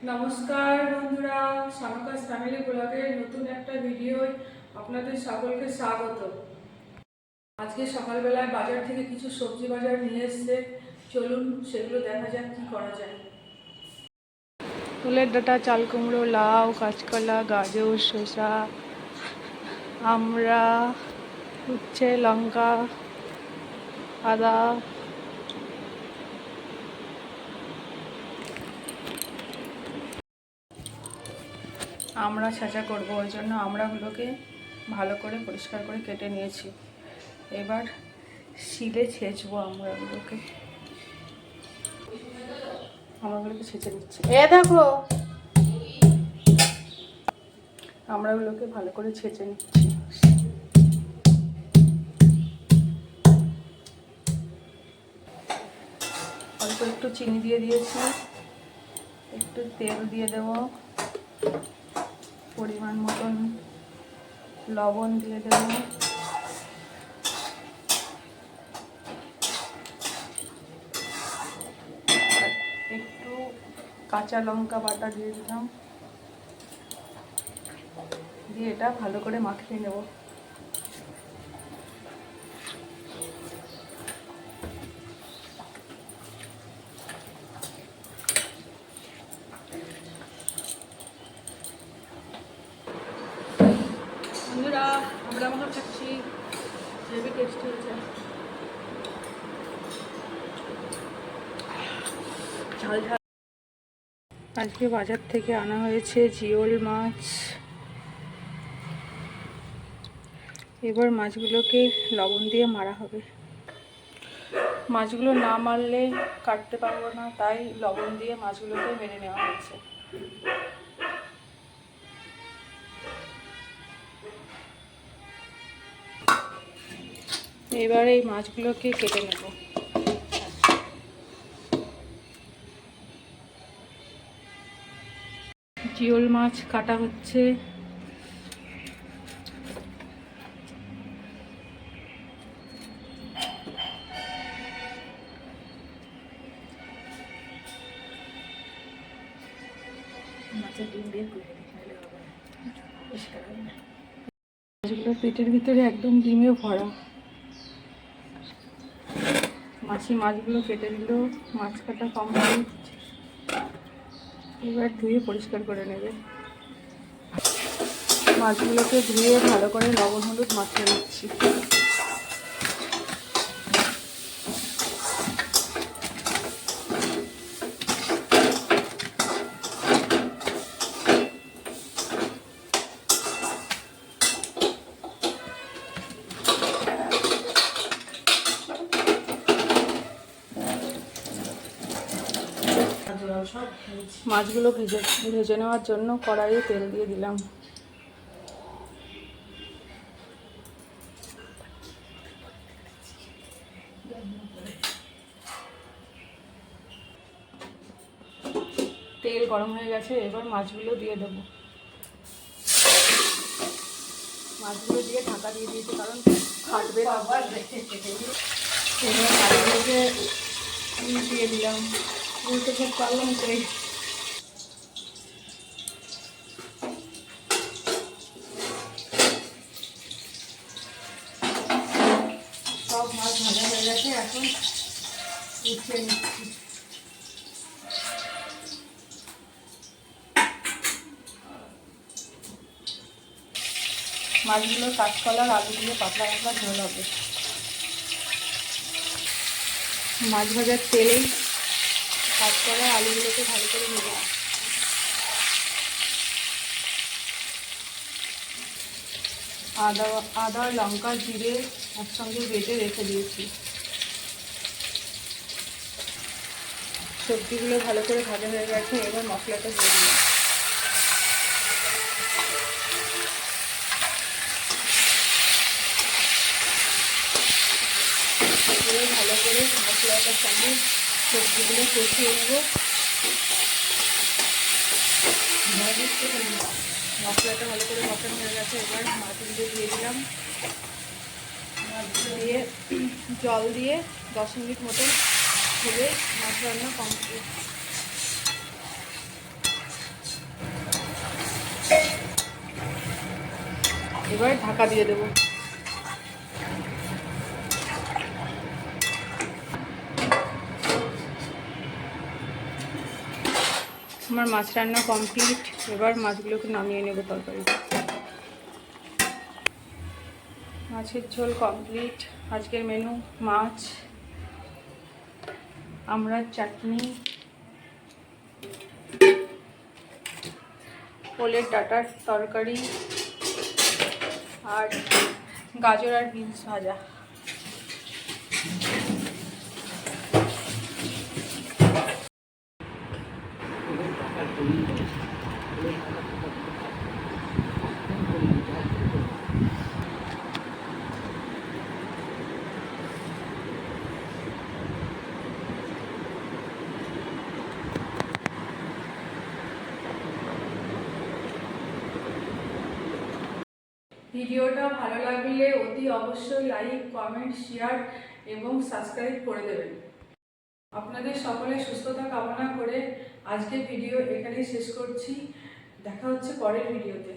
নমস্কার বন্ধুরা, সানকাস ফ্যামিলি ব্লগের নতুন একটা ভিডিওয় আপনাদের সকলকে স্বাগত। আজকে সকালবেলায় বাজার থেকে কিছু সবজি বাজার নিয়ে এসছে, চলুন সেগুলো দেখা যাক কি করা যায়। ফুলের ডাঁটা, চাল কুমড়ো, লাউ, কাঁচকলা, গাজর, শসা, আমড়া, উচ্ছে, লঙ্কা, আদা, আমড়া ছাঁচা করবো, ওই জন্য আমড়াগুলোকে ভালো করে পরিষ্কার করে কেটে নিয়েছি। এবার শিলে ছেঁচবো আমড়াগুলোকে ছেঁচে নিচ্ছি। দেখো, আমড়াগুলোকে ভালো করে ছেঁচে নিচ্ছি। অল্প একটু চিনি দিয়ে দিয়েছি, একটু তেল দিয়ে দেব, পরিমাণ মতন লবণ দিয়ে দেব, একটু কাঁচা লঙ্কা বাটা দিয়ে দিলাম, দিয়ে এটা ভালো করে মাখিয়ে নেব। বন্ধুরা, আমরা মাখা খাচ্ছি, হেভি টেস্টি হয়েছে। ঝাল ঝাল। আজকে বাজার থেকে আনা হয়েছে জিওল মাছ। এবার মাছগুলোকে লবণ দিয়ে মারা হবে। মাছগুলো না মারলে কাটতে পারবো না, তাই লবণ দিয়ে মাছগুলোকে মেরে নেওয়া হয়েছে। এবার এই মাছগুলোকে কেটে নেব। জিওল মাছ কাটা হচ্ছে। মাছগুলো পেটের ভিতরে একদম ডিমে ভরা। মাছি মাছগুলো কেটে দিল, মাছ কাটা কমপ্লিট। এবার ধুয়ে পরিষ্কার করে নেবে। মাছগুলোকে ধুয়ে ভালো করে লবণ হলুদ মাখিয়ে নিচ্ছি। মাছগুলো ভেজে নেওয়ার জন্য কড়াইয়ে তেল দিয়ে দিলাম। তেল গরম হয়ে গেছে, এবার মাছগুলো দিয়ে দেবো। মাছগুলো দিয়ে ঢাকা দিয়ে দিয়েছি, কারণ ফাটবে না। এবার মাছগুলোকে দিয়ে দিলাম। উল্টে সব পারলাম তাই। সব মাছ ভাজা হয়ে গেছে, এখন উঠিয়ে নিচ্ছি। মাছগুলো কাঁচকলার আলু দিয়ে পাতলা পাতলা ঝোল হবে। মাছ ভাজার তেলেই কাঁচকলা আলুগুলোকে ভালো করে ভেজে নিই। আদা লঙ্কা জিরে একসঙ্গে বেটে রেখে দিয়েছি। সবজিগুলো ভালো করে ভাজা হয়ে গেছে, এবার মশলাটা দিয়ে দিলাম। ভালো করে মশলাটার সঙ্গে সবজিগুলো কষিয়ে নেব। মশলাটা ভালো করে কষানো হয়ে গেছে, এবার মাছগুলো দিয়ে দিলাম। দিয়ে জল দিয়ে 10 মিনিট মতো ভেজে মাছ রান্না কমপ্লিট। এবার ঢাকা দিয়ে দেবো। আমার মাছ রান্না কমপ্লিট। এবার মাছগুলোকে নামিয়ে নেব তরকারি। মাছের ঝোল কমপ্লিট। আজকের মেনু মাছ, আমড়ার চাটনি, ওলের ডাঁটার তরকারি আর গাজর আর বিনস ভাজা। ভিডিওটা ভালো লাগলে অতি অবশ্যই লাইক, কমেন্ট, শেয়ার এবং সাবস্ক্রাইব করে দেবেন। আপনাদের সকলের সুস্থতা কামনা করে আজকের ভিডিও এখানেই শেষ করছি। দেখা হচ্ছে পরের ভিডিওতে।